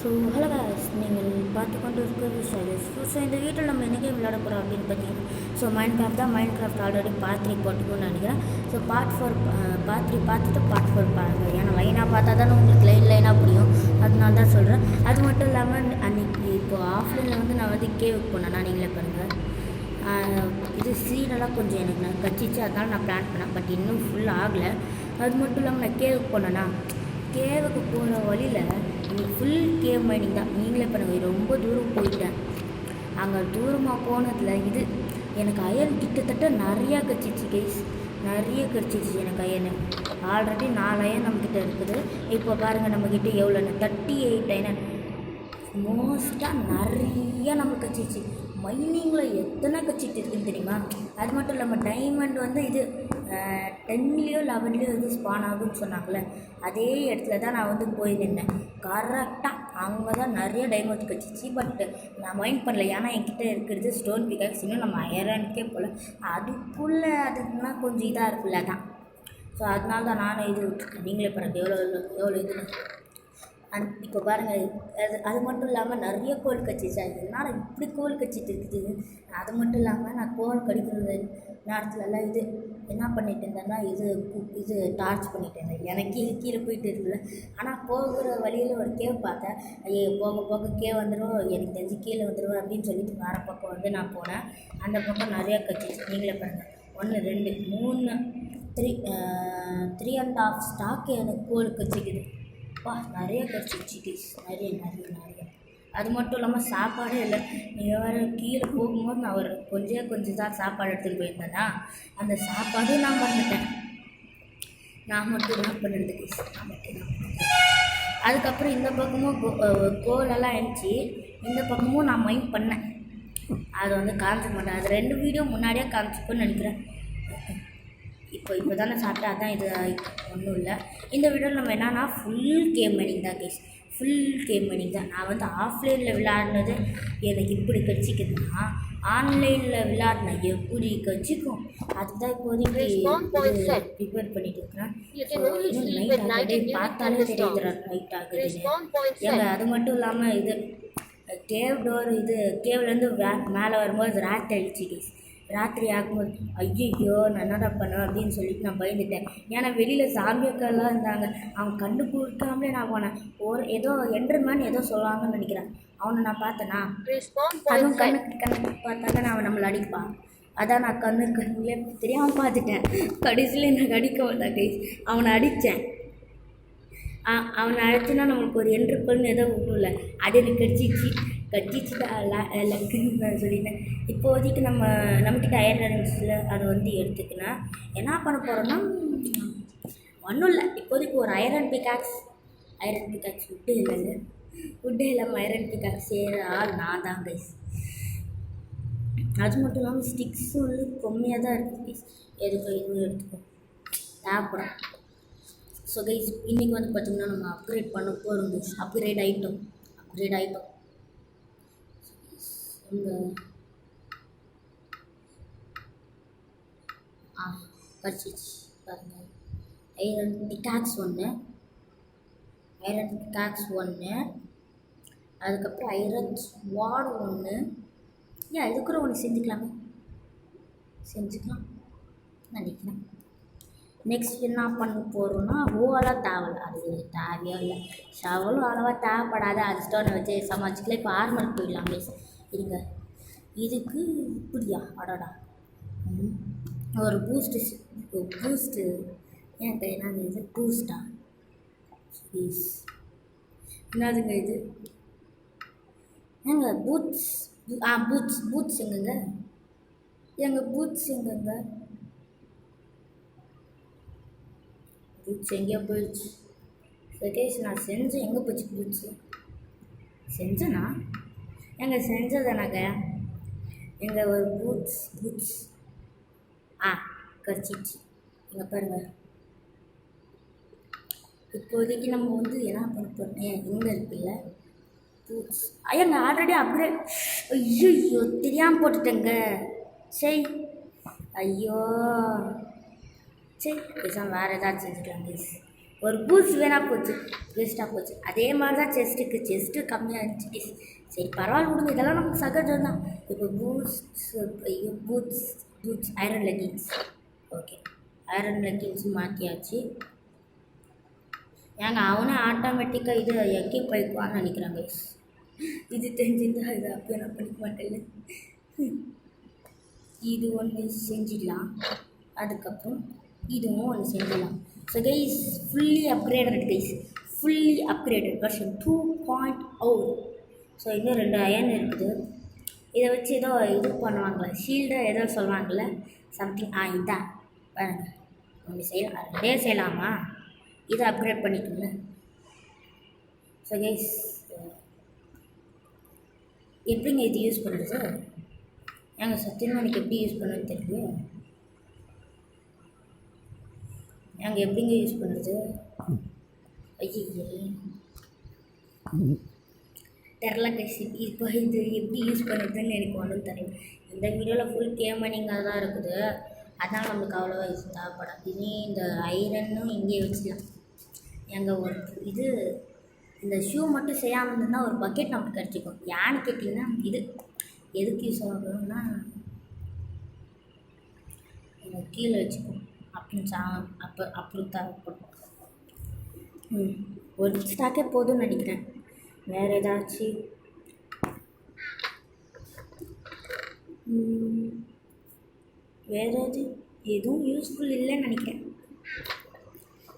So hello guys, நீங்கள் பார்த்து கொண்டு இருக்கிறது ஷைலஸ். ஸோ இந்த வீட்டில் நம்ம என்றைக்கே விளையாட போகிறோம் அப்படின்னு பார்த்தீங்கன்னா மைண்ட் கிராஃப்ட் தான். மைண்ட் கிராஃப்ட் ஆல்ரெடி பார்ட் 3 போட்டுக்கணும்னு நினைக்கிறேன். ஸோ பார்ட் 3 பார்த்துட்டு பார்ட் 4 பாருங்கள். ஏன்னா லைனாக பார்த்தா தானே உங்களுக்கு லைனாக புரியும். அதனால தான் சொல்கிறேன். அது மட்டும் இல்லாமல் அன்றைக்கி இப்போது ஆஃப்லைனில் வந்து நான் வந்து கேவுக்கு போனேன்னா நீங்களே பாருங்கள். இது சீடெல்லாம் கொஞ்சம் எனக்கு நான் கச்சிச்சு, அதனால நான் பிளான் பண்ணேன். பட் இன்னும் ஃபுல் ஆகலை. அது மட்டும் இல்லாமல் நான் கேவுக்கு போனேன்னா கேவுக்கு போகிற வழியில் இன்றைக்கி ஃபுல் கேவ் மைனிங் தான். நீங்களே பண்ணுங்கள், ரொம்ப தூரம் போயிட்டேன். அங்கே தூரமாக போனதில் இது எனக்கு அயன் கிட்டத்தட்ட நிறையா கச்சிச்சு கைஸ், நிறைய கடிச்சிச்சு எனக்கு அயன். ஆல்ரெடி 4 அயன் நம்மக்கிட்ட இருக்குது. இப்போ பாருங்கள் நம்மக்கிட்ட எவ்வளோன்னு 38 அயன். மோஸ்ட்டாக நிறைய நம்ம கச்சிச்சு. மைனிங்கில் எத்தனை கச்சிட்டு இருக்குன்னு தெரியுமா? அது மட்டும் இல்லாமல் டைமண்ட் வந்து இது 10லேயோ 11லேயோ இது ஸ்பான் ஆகுன்னு சொன்னாங்களே, அதே இடத்துல தான் நான் வந்து போய் நின்னேன். கரெக்டாக அங்கே தான் நிறைய டைமண்ட் கச்சிச்சு. பட் நான் மைண்ட் பண்ணல, ஏன்னா என்கிட்ட இருக்கிறது ஸ்டோன் பிகாக்ஸ். இன்னும் நம்ம அயரனுக்கே போல், அதுக்குள்ளே அதுக்குன்னா கொஞ்சம் இதாக இருக்குல்ல தான். ஸோ அதனால தான் நானும் இது விட்டுருக்கேன். நீங்களே பாருங்கள் எவ்வளோ இதுன்னு. இப்போ பாருங்கள், அது மட்டும் இல்லாமல் நிறைய கோல் கச்சிச்சு. அதனால் இப்படி கோல் கச்சிட்டு இருக்குது. அது மட்டும் இல்லாமல் நான் கோல் கடிக்கிறது நேரத்துலலாம் இது என்ன பண்ணிட்டு இருந்தேன்னா இது டார்ச் பண்ணிட்டு இருந்தேன். எனக்கு கீழே போயிட்டு இருக்குல்ல. ஆனால் போகிற வழியில் ஒரு கேவ் பார்த்தேன். ஐயோ போக போக கேவ் வந்துடும், எனக்கு தெரிஞ்சு கீழே வந்துடுவேன் அப்படின்னு சொல்லிட்டு வேறு பக்கம் வந்து நான் போனேன். அந்த பக்கம் நிறையா கச்சிச்சு. நீங்களே பாருங்கள், 1 2 3 3.5 ஸ்டாக்கு எனக்கு கோல் கச்சிக்குது. நிறைய கடிச்சிச்சு கைஸ், நிறைய. அது மட்டும் இல்லாமல் சாப்பாடே இல்லை. நீங்கள் வேறு கீழே போகும்போது நான் ஒரு கொஞ்சம் தான் சாப்பாடு எடுத்துகிட்டு போயிருந்தேன்னா அந்த சாப்பாடும் நான் மறந்துட்டேன். நான் மட்டும் என்ன பண்ணுறது கைஸ், நான் மட்டும் தான். அதுக்கப்புறம் இந்த பக்கமும் கோலெல்லாம் இருந்துச்சு. இந்த பக்கமும் நான் மைண்ட் பண்ணேன். அது வந்து காமிச்சிக்க மாட்டேன். அது 2 வீடியோ முன்னாடியே காமிச்சிப்போன்னு நினைக்கிறேன். இப்போ தானே சாப்பிட்டா, அதான் இது ஒன்றும் இல்லை. இந்த வீடியோவில் நம்ம என்னன்னா ஃபுல் கேம் மைனிங் தான் கைஸ், ஃபுல் கேம் மைனிங் தான். நான் வந்து ஆஃப்லைனில் விளையாடினது எனக்கு இப்படி கடிச்சிக்குதுன்னா ஆன்லைனில் விளையாடின எப்படி கடிச்சிக்கும், அதுதான் இப்போதைக்கு ப்ரிப்பேர் பண்ணிட்டு இருக்கிறேன். நைட் பார்த்தாலே தெரியுது நைட் ஆகுதுன்னு. ஏங்க அது மட்டும் இல்லாமல் இது கேவ் டோர், இது கேவ்லேருந்து மேலே வரும்போது ராத்திரி அழிச்சு கைஸ். ராத்திரி ஆகும்போது ஐயோ நான் என்னடா பண்ணுவேன் அப்படின்னு சொல்லிட்டு நான் பயந்துட்டேன். ஏன்னா வெளியில் சாமியக்கெல்லாம் இருந்தாங்க. அவங்க கண்டுபிடிக்காமலே நான் போனேன். ஏதோ என்டர்மேன் ஏதோ சொல்லுவாங்கன்னு நினைக்கிறேன். அவனை நான் பார்த்தேன்னா அதுவும் கண்ணுக்கு பார்த்தாங்க நான் அவன் நம்மளை அடிப்பான். அதான் நான் கண்ணுக்குள்ளே தெரியாமல் பார்த்துட்டேன். கடைசியில் எனக்கு அடிக்க வந்தான் கைஸ். அவனை அடித்தேன். அவனை அடிச்சுன்னா நம்மளுக்கு ஒரு என்ட்ருப்பல்னு எதோ விட்டுல, அது எனக்கு கடிச்சிச்சு தான் லக்குன்னு நான் சொல்லிட்டேன். இப்போதைக்கு நம்மக்கிட்ட அயன் இருந்துச்சுல, அதை வந்து எடுத்துக்கினேன். என்ன பண்ண போகிறோன்னா ஒன்றும் இல்லை. இப்போதைக்கு ஒரு ஐரன் பிகாக்ஸ் உட்டு இல்லாமல் ஐரன் பிகாக்ஸ் செய்கிற ஆள் நான் தான் கைஸ். அது மட்டும் இல்லாமல் ஸ்டிக்ஸும் வந்து கம்மியாக தான் இருக்குது கைஸ். இதுவும் எடுத்துக்கோ தேவைப்படும். ஸோ கைஸ் இன்றைக்கி வந்து பார்த்திங்கன்னா நம்ம அப்கிரேட் பண்ண போகிறோம் கைஸ். அப்கிரேட் ஐட்டம் இங்கே கடிச்சிச்சு பாருங்கள். ஐரன் பிகாக்ஸ் ஒன்று, அதுக்கப்புறம் ஐரன் ஸ்வாட் ஒன்று. ஏன் இது கூட ஒன்று செஞ்சுக்கலாம் நினைக்கிறேன். நெக்ஸ்ட் என்ன பண்ண போகிறோன்னா ஓவெல்லாம் தேவையில்லை, அது தேவையோ இல்லை. ஷவலும் அளவாக தேவைப்படாது, அது ஸ்டோனை வச்சு சமாளிச்சுக்கலாம். இப்போ ஆர்மர் போயிடலாம் ப்ளீஸ். இருங்க, இதுக்கு இப்படியா அடடா ஒரு பூஸ்ட்டு ஏன் என்னது இது பூஸ்டா ப்ளீஸ் என்னதுங்க இது? ஏங்க பூட்ஸ் எங்கங்க? பூட்ஸ் எங்கேயோ போயிடுச்சு. சகேஷ் நான் செஞ்சேன், எங்கே போச்சு பூட்ஸு? செஞ்சேனா? செஞ்சதானாங்க? ஒரு பூட்ஸ் கடிச்சிச்சு. எங்கே பாருங்கள். இப்போதைக்கு நம்ம வந்து என்ன பண்ண போகிறோம்? எங்கே இருக்குல்ல பூட்ஸ்? Already upgrade. ஐயோ தெரியாமல் போட்டுட்டேங்க. ஐயோ பேசாமல் வேறு ஏதாச்சும் செஞ்சுக்கலாம் ப்ளீஸ். ஒரு பூட்ஸ் வேணால் போச்சு, வேஸ்ட்டாக போச்சு. அதே மாதிரி தான் செஸ்ட்டு கம்மியாக இருந்துச்சு. சரி பரவாயில்ல விடுங்க, இதெல்லாம் நமக்கு சகஜம் தான். இப்போ boots iron leggings. Okay, iron leggings மாற்றியாச்சு. ஏங்க அவனே ஆட்டோமேட்டிக்காக இது எக்கே போய்க்குவான்னு நினைக்கிறாங்க. இது தெரிஞ்சுருந்தா இது அப்போ நான் பண்ணிக்க மாட்டேன்ல. இது ஒன்று செஞ்சிடலாம், அதுக்கப்புறம் இதுவும் ஒன்று செஞ்சிடலாம். So guys fully upgraded fully upgraded version 2.0. So இன்னும் 2 அயன் இருக்குது. இதை வச்சு ஏதோ இது பண்ணுவாங்களே, ஷீல்டை ஏதோ சொல்லுவாங்கள்ல சம்திங். இதுதான் பாருங்க, ஒன்று செய்யலாம், 2 செய்யலாமா? இதை அப்கிரேட் பண்ணிக்கோங்க. ஸோ கைஸ் எப்படிங்க இது யூஸ் பண்ணுறது? ஏங்க சத்தியமாக எனக்கு எப்படி யூஸ் பண்ணுறது தெரியல. ஏங்க எப்படிங்க யூஸ் பண்ணுறது? ஐயே தெரில கைஸ். இப்போ இது எப்படி யூஸ் பண்ணுறதுன்னு எனக்கு ஒன்றும் தெரியல. இந்த வீடியோவில் ஃபுல் கேமனிங்காக தான் இருக்குது, அதனால் நம்மளுக்கு அவ்வளோவா யூஸ் தேவைப்படாது. இனி இந்த ஐரன்னும் இங்கே வச்சுக்கலாம். எங்கள் ஒரு இது இந்த ஷூ மட்டும் செய்யாமல் இருந்ததுன்னா ஒரு பக்கெட் நமக்கு கிடச்சிக்கும். ஏன்னு கேட்டிங்கன்னா இது எதுக்கு யூஸ் ஆகுதுன்னா கீழே வச்சுக்கும் அப்படின்னு அப்புறம் தேவைப்படும். ஒரு ஸ்டாக்கே போதும்னு நினைக்கிறேன். வேறு ஏதாச்சும் வேறு எதுவும் யூஸ்ஃபுல் இல்லைன்னு நினைக்கிறேன்.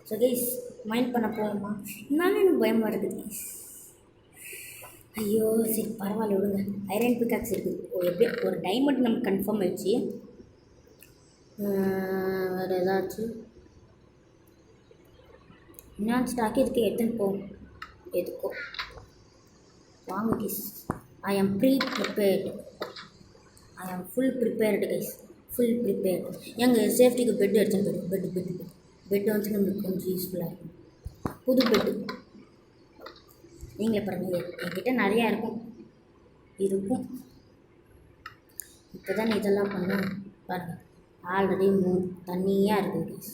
ஸோ கைஸ் மைண்ட் பண்ண போவோமா? இருந்தாலும் எனக்கு பயமாக இருக்குது கைஸ். ஐயோ சரி பரவாயில்ல விடுங்க. ஐரன் பிக்காக்ஸ் இருக்குது, எப்படியோ ஒரு டைமண்ட் நமக்கு கன்ஃபார்ம் ஆயிடுச்சு. வேறு ஏதாச்சும் இன்னும் ஸ்டாக்கு இதுக்கு எடுத்துன்னு போகும். எதுக்கோ வாங்க கைஸ். ஐ ஆம் ப்ரிப்பேர்டு. ஐ ஆம் full prepared guys, full prepared. எங்கள் சேஃப்டிக்கு பெட்டு எடுத்துன்னு போய்டும். பெட்டு வந்து நம்மளுக்கு கொஞ்சம் யூஸ்ஃபுல்லாக இருக்கும். புது பெட்டு நீங்களே பாருங்கள், என்கிட்ட நிறையா இருக்கும். இப்போ தான் இதெல்லாம் பண்ண பாருங்கள், ஆல்ரெடி தண்ணியாக இருக்குது கைஸ்.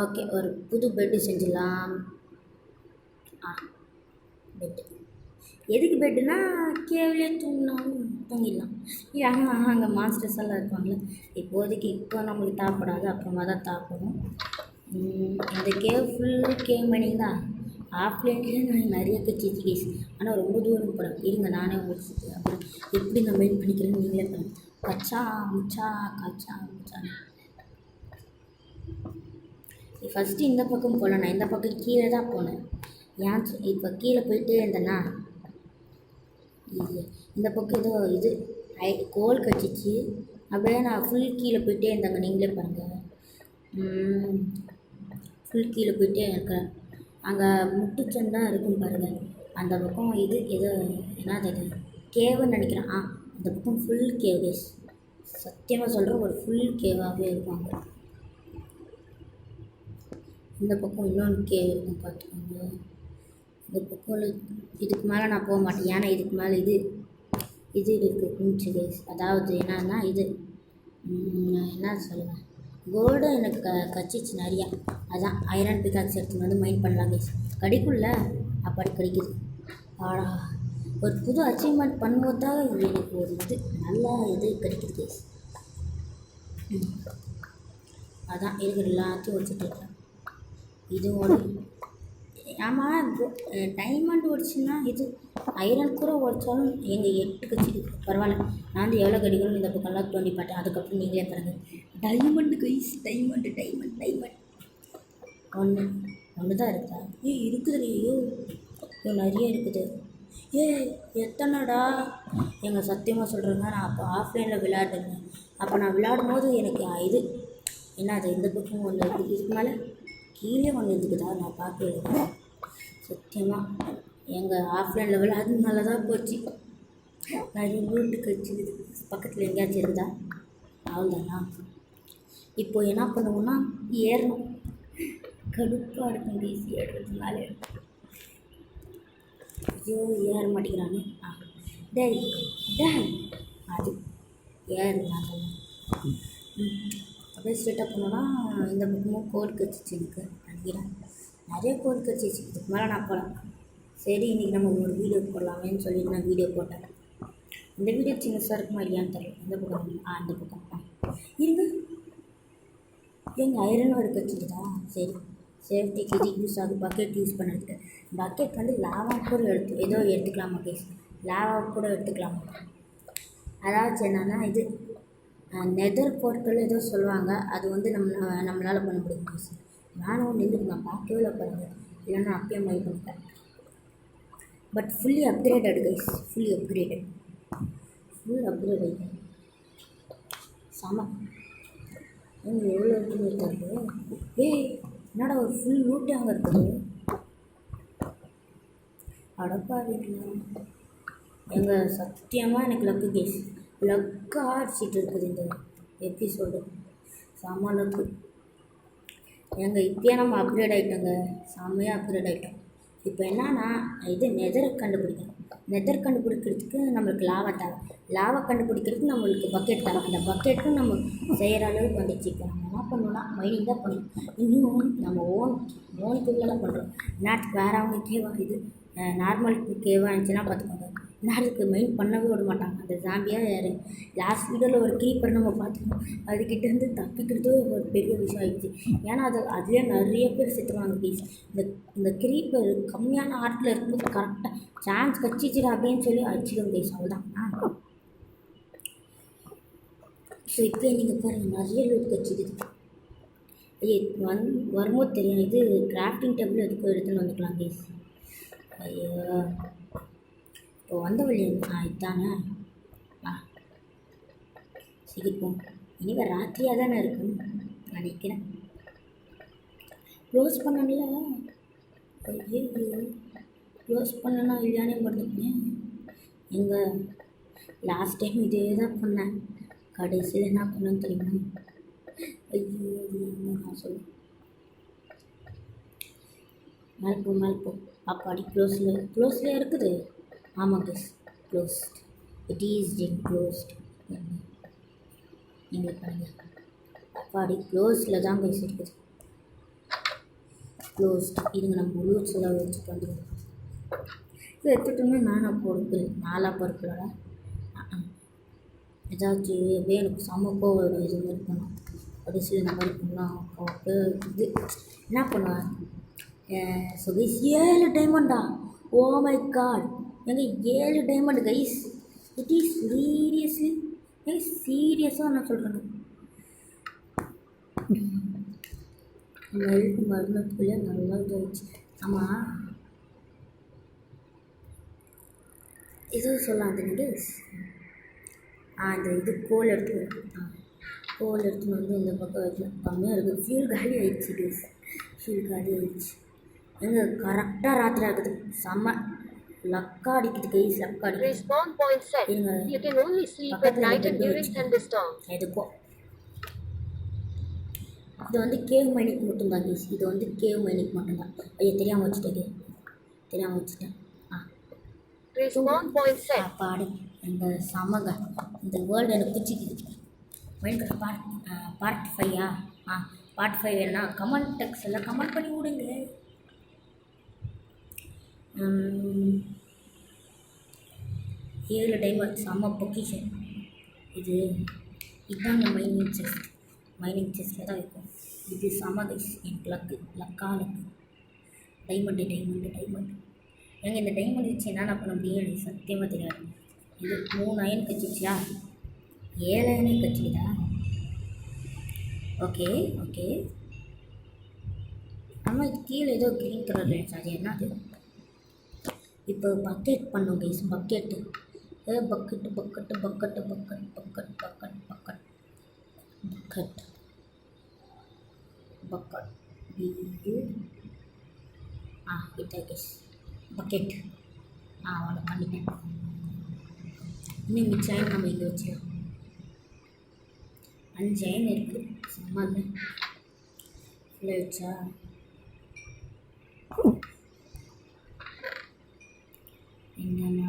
ஓகே, ஒரு புது பெட்டு செஞ்சிடலாம். பெட்டு எதுக்கு பெட்டுனா கேவிலே தூங்கிடலாம். அங்கே மாஸ்டர்ஸ் எல்லாம் இருப்பாங்களே. இப்போதைக்கு இப்போ நம்மளுக்கு தாப்படாது, அப்புறமா தான் தாப்படும். இந்த கேவ் ஃபுல் கேவ் மணி தான். ஆஃப்லைன்லேயே நான் நிறைய கட்சி கேஸ், ஆனால் ரொம்ப தூரம் போகிறேன். இருங்க நானே உங்களுக்கு அப்புறம் எப்படி நான் மெயின் பண்ணிக்கிறேன்னு நீங்களே பண்ணுங்க. கச்சா முச்சா ஃபஸ்ட்டு இந்த பக்கம் போகல, நான் இந்த பக்கம் கீழே தான் போனேன். ஏன் இப்போ கீழே போயிட்டே இருந்தேன்னா இந்த பக்கம் ஏதோ இது கோல் கட்டிச்சு. அப்படியே நான் ஃபுல் கீழே போயிட்டே இருந்தாங்க. நீங்களே பாருங்கள், ஃபுல் கீழே போயிட்டே இருக்கிறேன். அங்கே முட்டுச்சன் தான் இருக்கும் பாருங்கள். அந்த பக்கம் இது ஏதோ என்னது கேவுன்னு நினைக்கிறேன். அந்த பக்கம் ஃபுல் கேவ். சத்தியமாக சொல்கிறேன், ஒரு ஃபுல் கேவாகவே இருப்பாங்க. இந்த பக்கம் இன்னொன்று கேவ் இருக்கும் பார்த்துக்கோங்க. இந்த பக்கம் இதுக்கு மேலே நான் போக மாட்டேன், ஏன்னா இதுக்கு மேலே இது இருக்குது குஞ்சு கேஸ். அதாவது என்னன்னா இது என்ன சொல்லுவேன், கோல்டு எனக்கு கச்சிச்சு நிறையா. அதான் ஐரன் பிக்காக்ஸ் எடுத்துன்னு வந்து மைண்ட் பண்ணலாம் கேஸ். கடிக்குள்ள அப்படி கிடைக்குது. ஒரு புது அச்சீவ்மெண்ட் பண்ணும்போது தான் எனக்கு ஒரு இது நல்லா இது கிடைக்குது கேஸ். அதான் இருக்கிற எல்லாத்தையும் வச்சுட்டு இதோட ஆமாம் டைமண்ட் ஓடிச்சுன்னா இது ஐரன் கூட ஓடிச்சாலும் எங்கள் 8 கட்சி பரவாயில்ல. நான் வந்து எவ்வளோ கிடைக்கணும் இந்த பக்கம்லாம் தோண்டி பார்த்தேன். அதுக்கப்புறம் நீங்களே பாருங்கள், டைமண்டு கைஸ், டைமண்ட் ஒன்று தான் இருக்கா? இருக்குது ஐயோ நிறைய இருக்குது. எத்தனைடா எங்கள் சத்தியமாக சொல்கிறேங்க. நான் அப்போ ஆஃப்லைனில் விளையாடுறேன். அப்போ நான் விளையாடும் போது எனக்கு இது என்னது இந்த பக்கம் ஒன்று இருக்குது, இதுக்கு மேலே கீழே ஒன்று இருக்குதா நான் பார்க்கல. சத்தியமாக எங்கள் ஆஃப்லைன் லெவலில் அதனால தான் போச்சு. நிறைய வீட்டுக்கு வச்சுக்குது. பக்கத்தில் எங்கேயாச்சும் இருந்தா அவ்வளோதானா. இப்போது என்ன பண்ணுவோன்னா ஏறணும். கடுப்பாக இருக்கும் பேசி ஏறுறதுனால. ஐயோ ஏற மாட்டேங்கிறானே. டேய் அது ஏறுனாங்க. அப்படியே ஸ்ட்ரெயிட்டாக போனோன்னா இந்த பக்கமும் கோடு கச்சிச்சு எனக்கு நினைக்கிறேன். நிறைய கோடு கச்சிச்சு. இதுக்கு மேலே நான் போகலாம். சரி இன்றைக்கி நம்ம ஒரு வீடியோ போடலாமேன்னு சொல்லிட்டு நான் வீடியோ போட்டேன். இந்த வீடியோ சின்னதாக இருக்குமா இல்லையான்னு தெரியல. இந்த பக்கம் இந்த பக்கம் இருங்க. எங்கள் ஐரன் ஒரு கச்சிக்குதா? சரி சேஃப்டிக்கு இது யூஸ் ஆகுது. பக்கெட் யூஸ் பண்ணுறதுக்கு பக்கெட் வந்து லாவா கூட ஏதோ எடுத்துக்கலாமா கேஸ்? லாவா கூட எடுத்துக்கலாமா? அதாச்சும் என்னன்னா இது நெதர் பொருட்கள் ஏதோ சொல்லுவாங்க. அது வந்து நம்மளால் பண்ண முடியும் கேஸ். நானும் ஒன்று நான் பார்க்கவே இல்லை பாருங்க. இல்லைன்னா அப்பயே மாதிரி பண்ணிட்டேன். But fully upgraded guys. Full upgrade செம. எவ்வளோ இருக்குது? என்னடா ஒரு ஃபுல் லூட்டே அங்கே இருக்குது. அடப்பா வீட்டில் எங்கள் சத்தியமாக எனக்கு லக்கு கேஸ். லக்காக அடிச்சிட்டு இருக்குது இந்த எபிசோடு. செம்ம லக்கு. எங்கள் இப்போயே நம்ம அப்கிரேட் ஆகிட்டோங்க. செம்மையாக அப்கிரேட் ஆகிட்டோம். இப்போ என்னன்னா இது நெதரை கண்டுபிடிக்கணும். நெதர் கண்டுபிடிக்கிறதுக்கு நம்மளுக்கு லாவா தேவை. லாவா கண்டுபிடிக்கிறதுக்கு நம்மளுக்கு பக்கெட் தேவை. அந்த பக்கெட்டும் நம்ம செய்கிற அளவுக்கு வந்துச்சு. இப்போ நம்ம என்ன பண்ணணும்னா மைனிங் தான் பண்ணணும். இன்னும் நம்ம ஓன் தொழிலெல்லாம் பண்ணுறோம். நேரத்துக்கு வேறு அவங்க கேவா இது நார்மல் கேவாக இருந்துச்சுன்னா பார்த்துக்கோங்க. நேரத்துக்கு மைண்ட் பண்ணவே விட மாட்டாங்க. அந்த ஜாம்பியாக யார் லாஸ்ட் வீடியோவில் ஒரு க்ரீப்பர் நம்ம பார்த்துக்கணும். அதுக்கிட்டேருந்து தப்பிக்கிறது ஒரு பெரிய விஷயம் ஆகிடுச்சு. ஏன்னா அதுலேயே நிறைய பேர் செத்துருவாங்க ப்ளீஸ். இந்த க்ரீப்பர் கம்மியான ஆர்ட்டில் இருக்கும்போது கரெக்டாக சான்ஸ் கச்சிச்சிடா அப்படின்னு சொல்லி அடிச்சிடும் ப்ளீஸ். அவ்வளோதான். ஸோ இப்போ நீங்கள் பாருங்கள் நிறைய லூட் கச்சிக்குது. வரும்போது தெரியும். இது கிராஃப்டிங் டேபிள் எதுக்கும் எடுத்துன்னு வந்துக்கலாம் ப்ளீஸ். ஐயோ இப்போ வந்த வழி இதுதானே. சீக்கிரம் இனிமே ராத்திரியாக தானே இருக்கும் நினைக்கிறேன். க்ளோஸ் பண்ணல. ஐயோ க்ளோஸ் பண்ணனா இல்லையானே மறந்துட்டேன். எங்கள் லாஸ்ட் டைம் இதே தான் பண்ணேன். கடைசியில் என்ன பண்ணேன்னு தெரியுமா? ஐயோ நான் சொல்லுவேன். மேல்போ அப்பாடி க்ளோஸில் இருக்குது. ஆமாம் guys closed. It is closed. நீங்கள் பாருங்கள். அப்பாடி க்ளோஸில் தான் கைஸ் இருக்குது. க்ளோஸ்ட். இதுங்க நம்ம ரூல்ஸ் எல்லாம் வச்சுட்டு வந்துடுவோம். இது எடுத்துட்டோம்னா நானாக பொறுப்பு நாலாக பொறுப்புலடா. ஏதாச்சும் அப்படியே எனக்கு செம்ம கோவம் இது மாதிரி இருக்கணும். கடைசியில் இந்த மாதிரி பண்ணலாம். இது என்ன பண்ணுவேன்? ஸோ கைஸ் 7 டைமண்டா? Oh my God. எங்க 7 diamond guys. It is seriously guys. சீரியஸாக நான் சொல்கிறேங்க. நம்ம எழுத்து மருந்துக்குள்ளே நல்லா இதாகிடுச்சு. ஆமாம் இது சொல்லலாம். அந்த கைஸ் அந்த இது கோல் எடுத்துன்னு வந்து இந்த பக்கம் வைக்கலாம். கம்மியாக இருக்குது. ஃபியூல் காலி ஆகிடுச்சு கைஸ். ஃபியூல் காலி ஆகிடுச்சு. எங்கே கரெக்டாக ராத்திரி ஆகுது. செம்ம லக்கா அடிக்குது கைஸ். லக்கா அடிக்குது. எதுக்கோ இது வந்து கேவ் மைனிக் மட்டும்தான் கைஸ். இது வந்து கேவ் மைனிக் மட்டும்தான். ஐயோ தெரியாமல் வச்சுட்டேன். பாடு எங்கள் சமங்க. இந்த வேர்ல்டு எனக்கு பிடிச்சிக்குது. மைண்ட் பார்ட் 5 பார்ட் 5 வேணா கமெண்ட் டெக்ஸ்டில் கமெண்ட் பண்ணி விடுங்க. 7 டைமண்ட் செம்ம பொக்கிஷன். இதுதாங்க மைனிங் செஸ்ட்டில் தான் இருக்கும். இது செம்ம கைஸ். எனக்கு லக்கு டைமண்டு. ஏங்க இந்த டைமண்ட் வச்சு என்னென்ன பண்ண முடியும் எனக்கு சத்தியமாக தெரியாது. இது 3 அயன் கச்சிச்சியா? 7 அயனே கச்சிக்குதா? ஓகே ஆமாம். இது கீழே ஏதோ க்ரீன் கலர் இருந்துச்சு. அது என்னது? இப்போ பக்கெட் பண்ணோம் கைஸ். பக்கெட் கிட்ட கைஸ். பக்கெட் ஒன்று பண்ணிட்டேன். இன்னும் மிச்சம் நம்ம இங்கே வச்சுக்கலாம். 5 அயன் இருக்குது. சும்மா இல்லை ஃபுல்லாக வச்சா என்னென்ன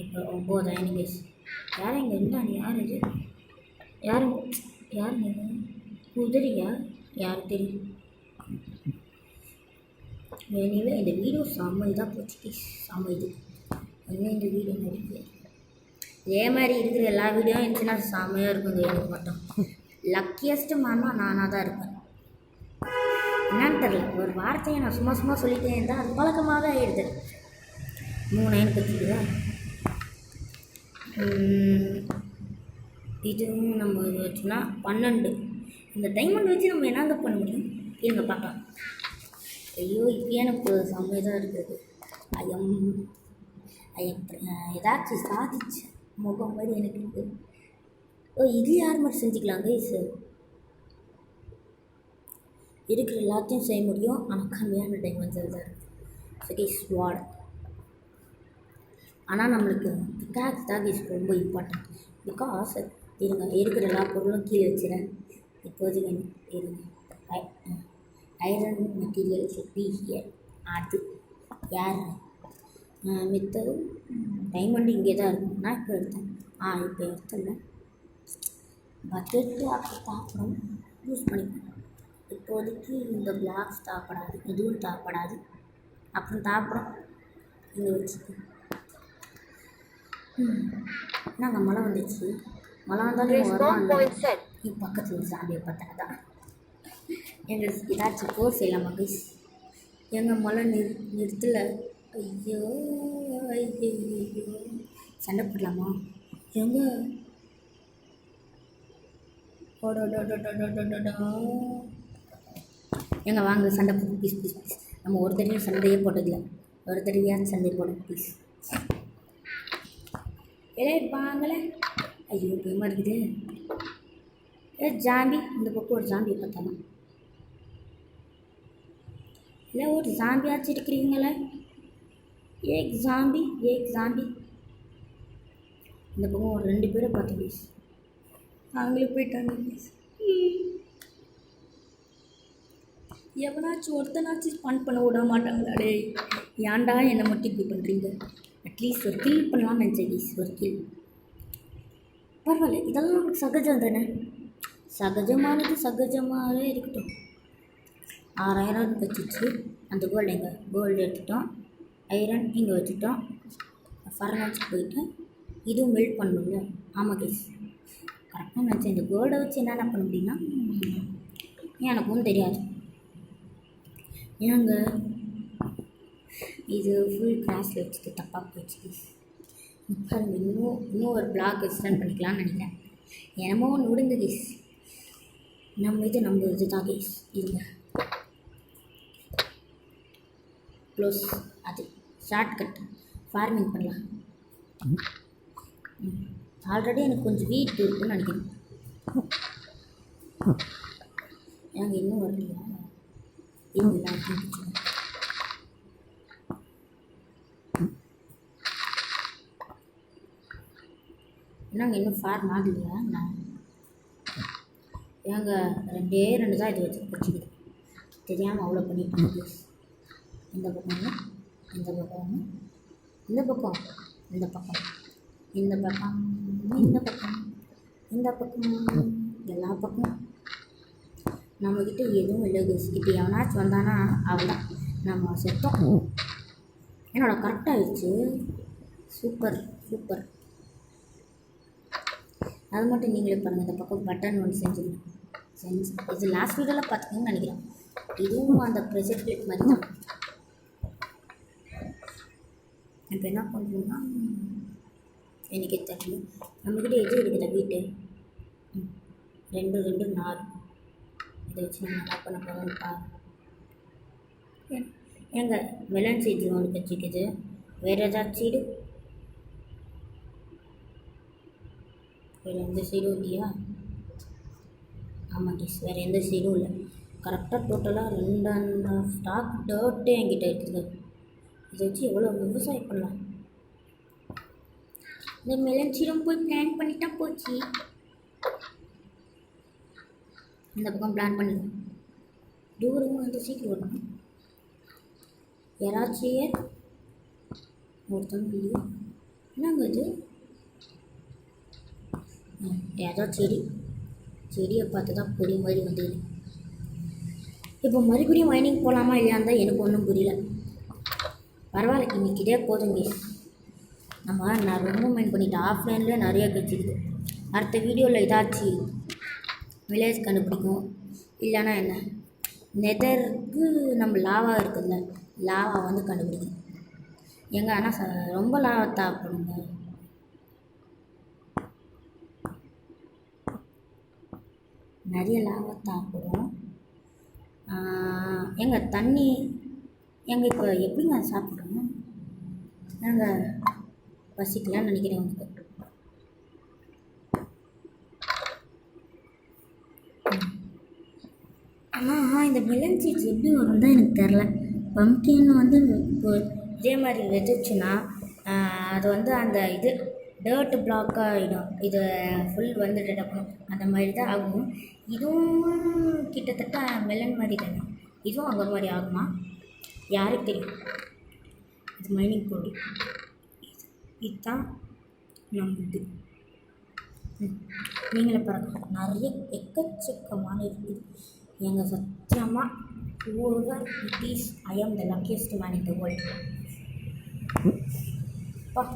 இப்போ 9 அயன் கைஸ். யாரும் இங்கே இருந்தா யார் இது? யாருங்க குதிரையா? யாருக்கு தெரியும்? எனிவே இந்த வீடியோ செம்ம இதாக போச்சு, செம்ம இது என்ன இந்த வீடியோ நடிக்க இதே மாதிரி இருக்கிற எல்லா வீடியோ இருந்துச்சுன்னா செம்மையாக இருக்குங்க. எனக்கு மட்டும் லக்கியஸ்ட்டு மாமா நானாக தான் இருப்பேன். என்னன்னு தெரில, ஒரு வார்த்தையை நான் சும்மா சும்மா சொல்லிட்டே இருந்தால் அது பழக்கமாக தான் ஆகிடுது. 3 நைன் பற்றிக்குதா? இதுவும் நம்ம இது வச்சுன்னா 12. இந்த டைமண்ட் வச்சு நம்ம என்னங்க பண்ண முடியும்? இருங்க பார்க்கலாம். ஐயோ இப்போ எனக்கு செம்மையாக இருக்குது. ஐயம் ஏதாச்சும் சாதிச்சு முகம் மாதிரி எனக்கு இருக்குது. ஓ இது யார் மட்டும் செஞ்சுக்கலாங்க சார்? இருக்கிற எல்லாத்தையும் செய்ய முடியும், ஆனால் கம்மியான டைமண்ட்ஸ் தான் இருக்குது. ஸோ ஸ்வாட். ஆனால் நம்மளுக்கு பிகாக்ஸ் தான் ரொம்ப இம்பார்ட்டன்ட். பிகாஸ் இருங்க இருக்கிற எல்லா பொருளும் கீழே வச்சுறேன். இப்போதைக்கு இருங்க iron material should be here. அது யார் மித்தது டைமண்ட் இங்கே தான் இருக்கும். நான் இப்போ எடுத்தேன். இப்போ எடுத்தல பக்கெட்டு அப்புறம் யூஸ் பண்ணிப்பேன். இப்போதைக்கு இந்த பிளாக்ஸ் தேவைப்படாது, இதுவும் தேவைப்படாது. அப்புறம் தேவைப்படும் இங்கே வச்சுக்கேன். நாங்கள் மழை வந்துச்சு. மழை வந்தாலும் வரும். பக்கத்தில் சாமியை பார்த்தா தான் எங்கள் ஏதாச்சும் கோர்ஸ் செய்யலாமா கைஸ்? எங்கள் மழை நிறுத்தலை. ஐயோ ஐயோ ஐயோ சண்டை போடலாமா? எங்க எங்க வாங்க சண்டை போட்டு ப்ளீஸ் ப்ளீஸ் ப்ளீஸ். நம்ம ஒரு தடவையும் சண்டையே போட்டதில்லை, ஒரு தடவையாவது சண்டை போட ப்ளீஸ். வாங்கலை. ஐயோ பயமாக இருக்குது. ஜாம்பி இந்த பக்கம் ஒரு ஜாம்பி பார்த்தாலும் இல்லை ஒரு ஜாம்பியாச்சும் இருக்கிறீங்களே. ஏக் ஜாம்பி இந்த பக்கம் ஒரு 2 பேரை பார்த்தேன் ப்ளீஸ். அவங்களே போயிட்டாங்க ப்ளீஸ். எவனாச்சும் ஒருத்தனாச்சும் ஃபன் பண்ண விட மாட்டாங்களா? டே ஏன்டா என்னை மட்டும் இப்படி பண்ணுறீங்க? அட்லீஸ்ட் ஒரு கில் பண்ணலாம்னு நினச்சேன் ப்ளீஸ். ஒரு கில் பரவாயில்ல, இதெல்லாம் நமக்கு சகஜம் தானே. சகஜமாகவே இருக்கட்டும். 6000 வச்சுச்சு. அந்த கோல்டு எங்கே? கோல்டு எடுத்துட்டோம். ஐரன் இங்கே வச்சுட்டோம். ஃபர்னான்ஸ் போயிட்டு இதுவும் மெல்ட் பண்ணணும்ல. ஆமாம் கேஸ் கரெக்டாக நினச்சேன். இந்த கோல்டை வச்சு என்னென்ன பண்ண முடியும்னா எனக்கும் தெரியாது. ஏங்க இது ஃபுல் கிளாஸில் வச்சுட்டு தப்பாக போச்சு கேஸ். பாருங்க இன்னும் ஒரு பிளாக் எக்ஸ்டெண்ட் பண்ணிக்கலாம்னு நினைக்கிறேன். என்னமோ ஒன்று விடுங்க கேஸ். நம்ம இது தான் கேஸ். இருங்க க்ளோஸ். அது ஷார்ட்கட் ஃபார்மிங் பண்ணலாம். ஆல்ரெடி எனக்கு கொஞ்சம் வீட் இருக்குன்னு நினைக்கிறேன். ஏங்க இன்னும் வரலையா? என்னங்க இன்னும் ஃபார்ம் ஆகலையா? நான் ஏங்க 2 தான் இது வச்சுக்கிது தெரியாமல் அவ்வளோ பண்ணிட்டு ப்ளீஸ். இந்த பக்கம் ஒன்று, இந்த பக்கம் ஒன்று, இந்த பக்கம் இந்த பக்கம் இந்த பக்கம் இந்த பக்கம் இந்த பக்கம் எல்லா பக்கம் நம்மக்கிட்ட எதுவும் இல்லை கேஸ். இப்போ எவனாச்சும் வந்தானா அவ்வளோதான், நம்ம செத்தோம். என்னோட கரெக்டாகிடுச்சு. சூப்பர். அது மட்டும் நீங்களே பாருங்கள். இந்த பக்கம் பட்டன் ஒன்று செஞ்சுருங்க. இது லாஸ்ட் வீடியோவில் பார்த்துக்கோங்கன்னு நினைக்கிறேன். இதுவும் அந்த ப்ரெஷர் பிளேட் மாதிரி தான். இப்போ என்ன பண்ணுறோம்னா எனக்கு தெரியும் நம்மக்கிட்ட எது இருக்குதா வீட்டு 2 4 இதை வச்சு நம்ம என்ன பண்ண போகிறோம்னு பாருங்க. ஏங்க மெலன் சீட்ஸ் ஒன்று வச்சுக்குது. வேறு ஏதாச்சும் சீடு? வேறு எந்த சீடும் இல்லையா? ஆமாம் கேஸ் வேறு எந்த சீடும் இல்லை. கரெக்டாக டோட்டலாக 2.5 ஸ்டாக் டர்ட்டே என்கிட்ட இருக்குது. இதை வச்சு எவ்வளோ விவசாயம் பண்ணலாம். இந்த மெலன் சீடும் போய் பிளான் பண்ணிட்டா போச்சு. இந்த பக்கம் பிளான் பண்ணிடுவோம். தூரமும் அந்த சீக்கிரம் வரணும். யாராச்சும் ஒருத்தவங்க இல்லையா? என்னங்க இது? ஏதோ செடியை பார்த்து தான் பொறி மாதிரி வந்தது. இப்போ மறுபடியும் மைனிங் போகலாமா இல்லையான்னு தான் எனக்கு ஒன்றும் புரியல. பரவாயில்ல, இன்றைக்கி இதே போதுங்க. நான் ரொம்ப மைண்ட் பண்ணிட்டேன். ஆஃப்லைனில் நிறையா கிடச்சிக்குது. அடுத்த வீடியோவில் ஏதாச்சும் வில்லேஜ் கண்டுபிடிக்கும். இல்லைன்னா என்ன, நெதருக்கு நம்ம லாவா இருக்குதுல்ல, லாவா வந்து கண்டுபிடிக்கும். எங்கே ஆனால் ரொம்ப லாவா தேவைப்படுங்க. நிறைய லாவா தேவைப்படும். எங்கள் தண்ணி எங்கள் இப்போ எப்படிங்க சாப்பிட்றோம்? நாங்கள் பசிக்கலான்னு நினைக்கிறேன் உங்களுக்கு. ஆனால் இந்த மெலன் சீட்ஸ் எப்படி வரும் தான் எனக்கு தெரில. பம்கின் வந்து இப்போ இதே மாதிரி விதைச்சுன்னா அது வந்து அந்த இது டேர்ட் பிளாக்காக ஆகிடும். இது ஃபுல் வந்து டெடக்கணும், அந்த மாதிரி தான் ஆகும். இதுவும் கிட்டத்தட்ட மெலன் மாதிரி தானே, இதுவும் அந்த மாதிரி ஆகுமா யாருக்கு தெரியும். இது மைனிங் பொடி, இதுதான் நம்ம இது. நீங்களே பாருங்கள், நிறைய எக்கச்சக்கமான இருக்குது. எங்கள் சத்தியமாக ஓவர் இட் இஸ் ஐ ஆம் த luckiest man in the world.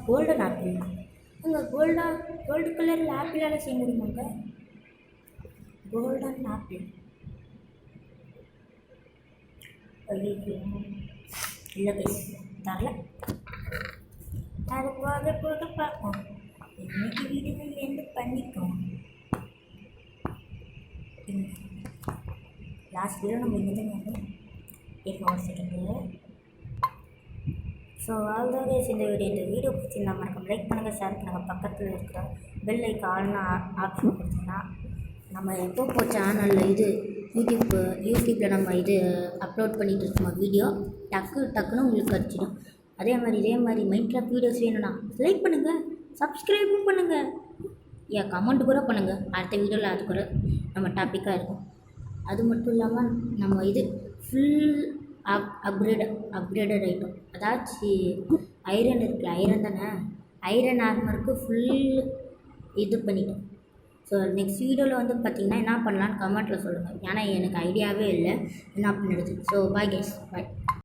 Golden apple அங்கே கோல்டு கலரில் ஆப்பிளால் செய்ய முடியுமாங்க? கோல்டன் ஆப்பிள் இல்லை கைஸ், தரல. அது போக பார்ப்போம். இன்னைக்கு வீடுகள் எந்த பண்ணிக்கோம். லாஸ்ட் வீடியோ நம்ம இங்கே வந்து 8 செகண்டு. ஸோ ஆல்வேஸ் இந்த வீடியோ பிடிச்சிருந்தா மறக்காம லைக் பண்ணுங்கள், ஷேர் பண்ணுங்கள். பக்கத்தில் இருக்கிற பெல் ஐக்கான ஆப்ஷன் கொடுத்தீங்கன்னா நம்ம எப்போ சேனலில் இது யூடியூப்பில் நம்ம இது அப்லோட் பண்ணிகிட்டு இருக்கோம் வீடியோ டக்குன்னு உங்களுக்கு கிடச்சிடும். இதே மாதிரி மைண்ட்கிராஃப்ட் வீடியோஸ் வேணும்னா லைக் பண்ணுங்கள், சப்ஸ்கிரைபும் பண்ணுங்கள், கமெண்ட் கூட பண்ணுங்கள். அடுத்த வீடியோவில் அது கூட நம்ம டாப்பிக்காக இருக்கும். அது மட்டும் இல்லாமல் நம்ம இது ஃபுல் அப்கிரேடட் ஐட்டம், அதாச்சும் ஐரன் இருக்குல்ல, ஐரன் தானே, ஐரன் ஆர்மருக்கு ஃபுல் இது பண்ணிட்டோம். ஸோ நெக்ஸ்ட் வீடியோவில் வந்து பார்த்திங்கன்னா என்ன பண்ணலான்னு கமெண்ட்டில் சொல்லுங்கள். ஏன்னா எனக்கு ஐடியாவே இல்லை என்ன பண்ணுறது. ஸோ பாய் கைஸ், பாய்.